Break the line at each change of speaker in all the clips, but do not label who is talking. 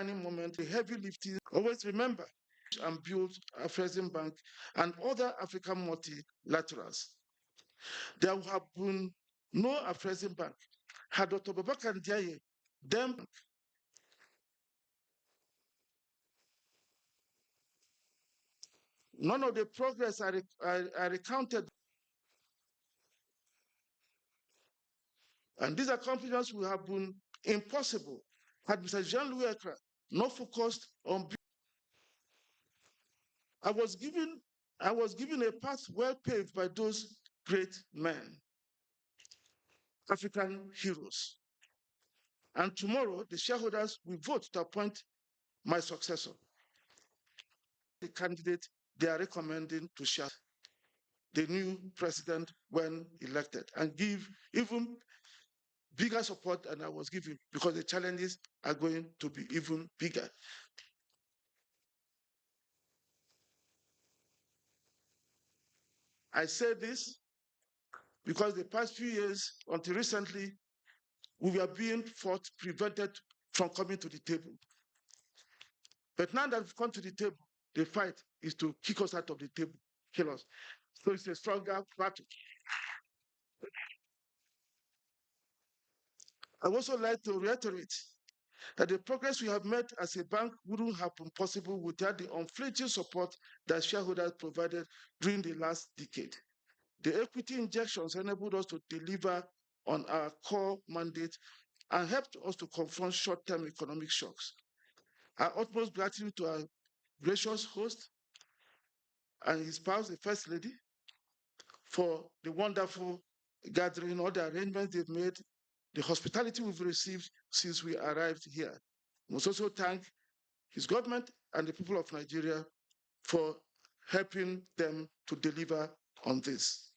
defining moment, the heavy lifting. Always remember and build AFREXIMBANK and other African multilaterals. There would have been no AFREXIMBANK had Dr. Babakar Ndiaye then none of the progress I recounted, and these accomplishments would have been impossible had Mr. Jean-Louis Ekra not focused on. I was given a path well paved by those great men, African heroes. And tomorrow, the shareholders will vote to appoint my successor, the candidate they are recommending to share the new president when elected, and give even bigger support than I was given, because the challenges are going to be even bigger. I say this because the past few years, until recently, we were being prevented from coming to the table. But now that we've come to the table, the fight is to kick us out of the table, kill us. So it's a stronger battle. I would also like to reiterate that the progress we have made as a bank wouldn't have been possible without the unflinching support that shareholders provided during the last decade. The equity injections enabled us to deliver on our core mandate and helped us to confront short-term economic shocks. Our utmost gratitude to our gracious host and his spouse, the First Lady, for the wonderful gathering, all the arrangements they've made, the hospitality we've received since we arrived here. We must also thank his government and the people of Nigeria for helping them to deliver on this.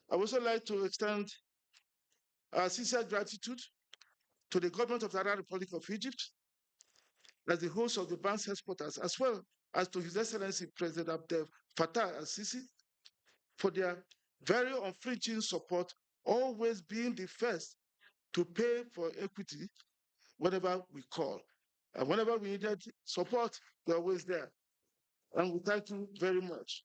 I would also like to extend our sincere gratitude to the government of the Arab Republic of Egypt, as the host of the bank's headquarters, as well as to His Excellency President Abdel Fattah al-Sisi, for their very unflinching support, always being the first to pay for equity whenever we call. And whenever we needed support, they're always there. And we thank you very much.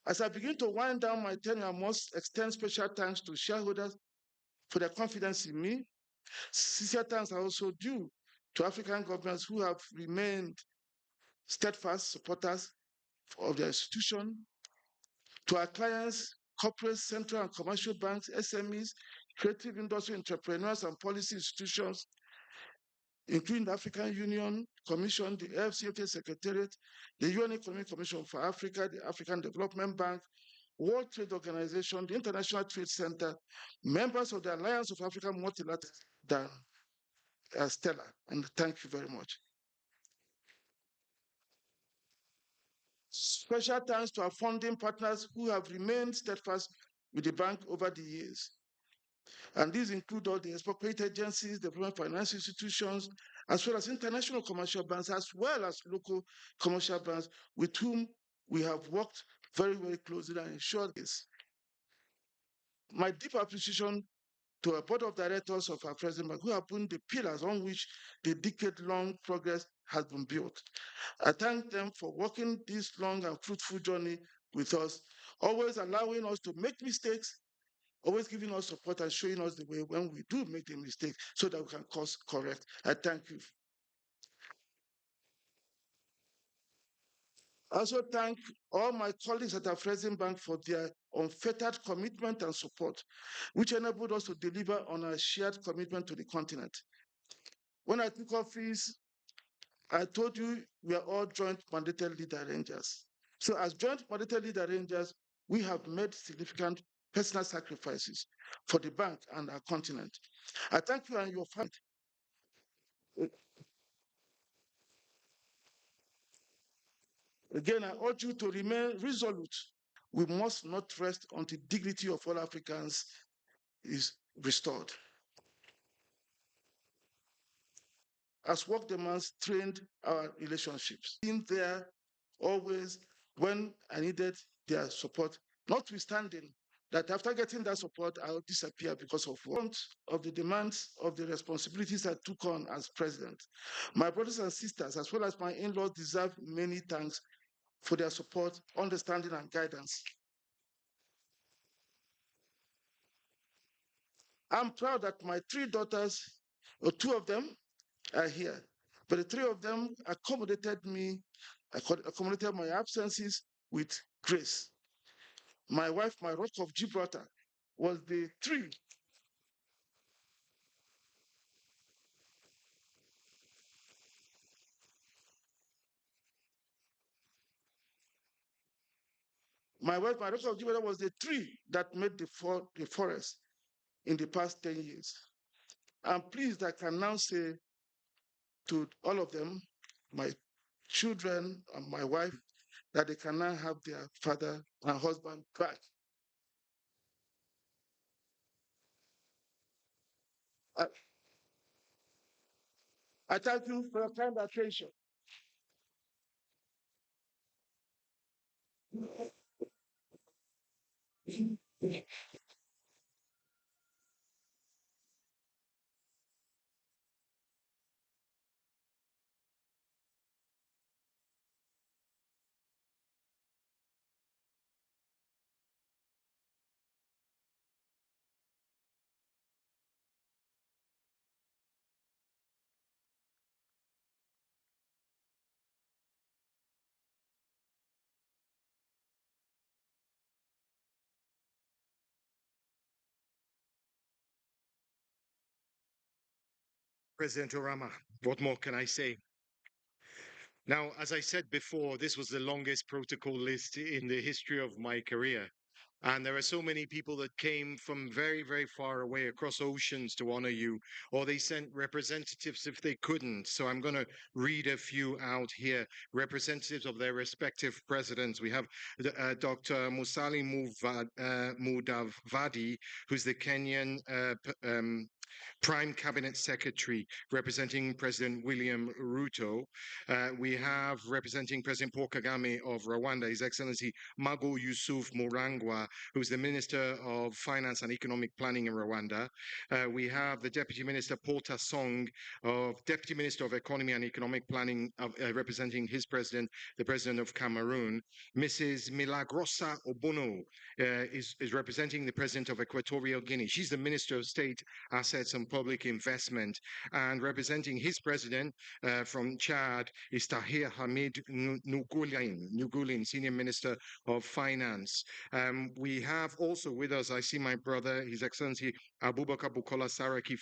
As I begin to wind down my tenure, I must extend special thanks to shareholders for their confidence in me. Sincere thanks are also due to African governments who have remained steadfast supporters of their institution, to our clients, corporate, central and commercial banks, SMEs, creative industry entrepreneurs and policy institutions, including the African Union Commission, the FCFTA Secretariat, the UN Economic Commission for Africa, the African Development Bank, World Trade Organization, the International Trade Center, members of the Alliance of African Multilateral, Stella, and thank you very much. Special thanks to our funding partners who have remained steadfast with the bank over the years. And these include all the export credit agencies, development finance institutions, as well as international commercial banks, as well as local commercial banks with whom we have worked very, very closely and ensured this. My deep appreciation to our board of directors of AFREXIMBANK, who have been the pillars on which the decade-long progress has been built. I thank them for walking this long and fruitful journey with us, always allowing us to make mistakes, always giving us support and showing us the way when we do make the mistake so that we can course correct. I thank you. I also thank all my colleagues at AFREXIMBANK for their unfettered commitment and support, which enabled us to deliver on our shared commitment to the continent. When I took office, I told you we are all joint mandated lead arrangers. So as joint mandated lead arrangers, we have made significant personal sacrifices for the bank and our continent. I thank you and your family. Again, I urge you to remain resolute. We must not rest until dignity of all Africans is restored. As work demands strained our relationships. Being there always when I needed their support, notwithstanding that after getting that support, I'll disappear because of want of the demands of the responsibilities I took on as president. My brothers and sisters, as well as my in-laws, deserve many thanks for their support, understanding, and guidance. I'm proud that my three daughters, or two of them, are here. But the three of them accommodated my absences with grace. My wife, my rock of Gibraltar, was the tree. My wife, my rock of Gibraltar, was the tree that made the forest in the past 10 years. I'm pleased I can now say to all of them, my children and my wife, that they can now have their father and husband back. I, I thank you for your kind attention.
President Orama, what more can I say? Now, as I said before, this was the longest protocol list in the history of my career. And there are so many people that came from very, very far away across oceans to honor you, or they sent representatives if they couldn't. So I'm going to read a few out here, representatives of their respective presidents. We have Dr. Mudavadi, who's the Kenyan Prime Cabinet Secretary representing President William Ruto. We have representing President Paul Kagame of Rwanda, His Excellency Mago Yusuf Murangwa, who's the Minister of Finance and Economic Planning in Rwanda. We have the Deputy Minister Paul Tasong, Deputy Minister of Economy and Economic Planning, representing his president, the President of Cameroon. Mrs. Milagrosa Obono is representing the President of Equatorial Guinea. She's the Minister of State Assets and Public Investment. And representing his president from Chad is Tahir Hamid Nugulin, Senior Minister of Finance. We have also with us, I see my brother, His Excellency Abubakar Bukola Saraki,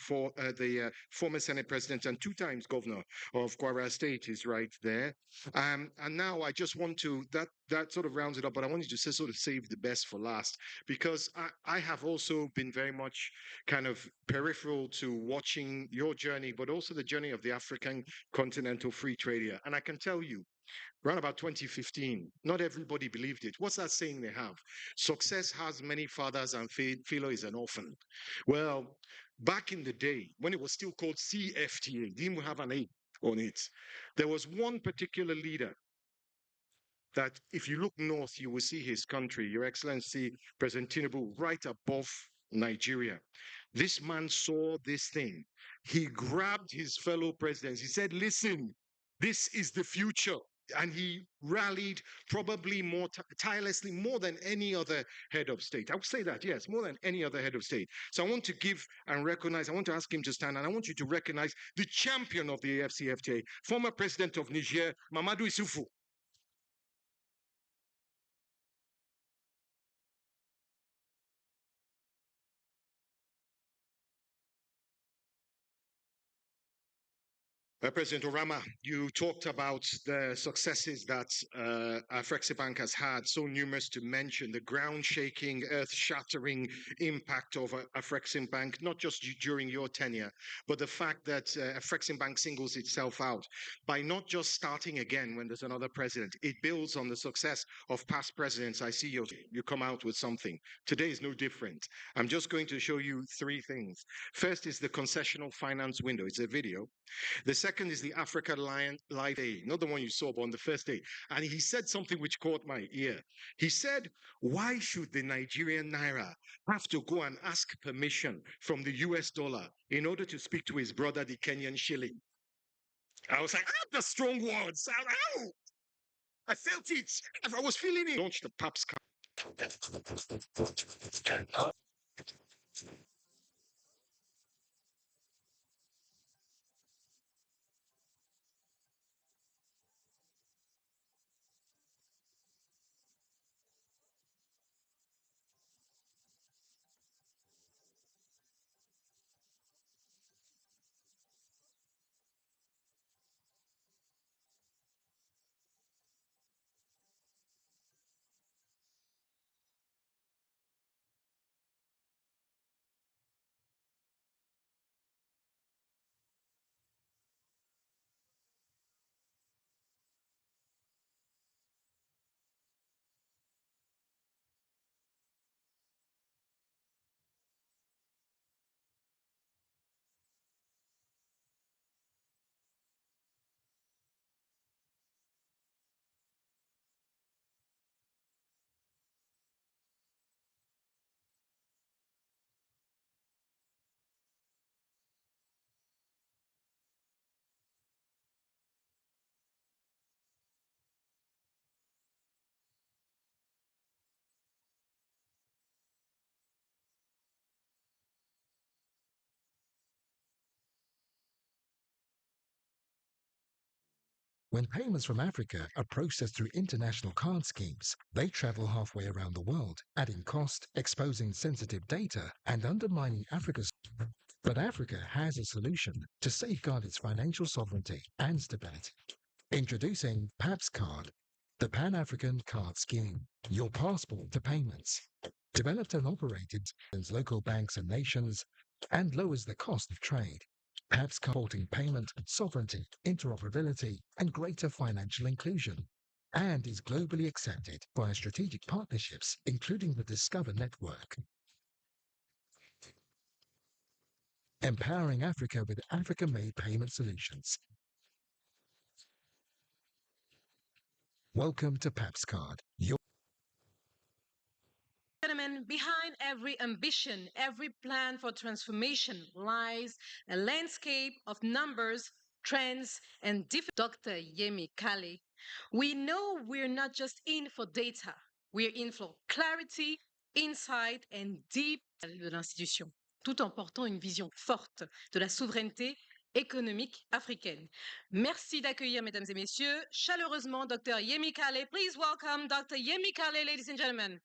the former Senate President and two times Governor of Kwara State, is right there. And now I just want to, that sort of rounds it up, but I wanted to sort of save the best for last, because I have also been very much kind of peripheral to watching your journey, but also the journey of the African Continental Free Trade Area. And I can tell you, around about 2015, not everybody believed it. What's that saying they have? Success has many fathers and failure is an orphan. Well, back in the day, when it was still called CFTA, didn't have an A on it, there was one particular leader that if you look north, you will see his country, Your Excellency, President Tinubu, right above Nigeria. This man saw this thing. He grabbed his fellow presidents. He said, listen, this is the future. And he rallied probably more tirelessly, more than any other head of state. I would say that, yes, more than any other head of state. So I want to give and recognize, I want to ask him to stand, and I want you to recognize the champion of the AFCFTA, former president of Niger, Mamadou Issoufou. President Orama, you talked about the successes that AFREXIMBANK has had, so numerous to mention, the ground-shaking, earth-shattering impact of AFREXIMBANK, not just during your tenure, but the fact that AFREXIMBANK singles itself out by not just starting again when there's another president. It builds on the success of past presidents. I see you come out with something. Today is no different. I'm just going to show you three things. First is the concessional finance window. It's a video. The second second is the Africa Live Day, not the one you saw, but on the first day. And he said something which caught my ear. He said, why should the Nigerian naira have to go and ask permission from the US dollar in order to speak to his brother, the Kenyan shilling? I was like, the strong words. Ow! I felt it. I was feeling it. Launched the PAPS card.
When payments from Africa are processed through international card schemes, they travel halfway around the world, adding cost, exposing sensitive data, and undermining Africa's. But Africa has a solution to safeguard its financial sovereignty and stability. Introducing PAPS Card, the Pan-African Card Scheme, your passport to payments. Developed and operated in local banks and nations, and lowers the cost of trade. PAPS supporting payment, sovereignty, interoperability, and greater financial inclusion, and is globally accepted via strategic partnerships, including the Discover Network. Empowering Africa with Africa-made payment solutions. Welcome to PAPS Card.
Gentlemen, behind every ambition, every plan for transformation lies a landscape of numbers, trends, and Dr. Yemi Kale. We know we're not just in for data, we're in for clarity, insight, and deep de l'institution, tout en portant une vision forte de la souveraineté économique africaine. Merci d'accueillir, mesdames et messieurs, chaleureusement Dr. Yemi Kale. Please welcome Dr. Yemi Kale, ladies and gentlemen.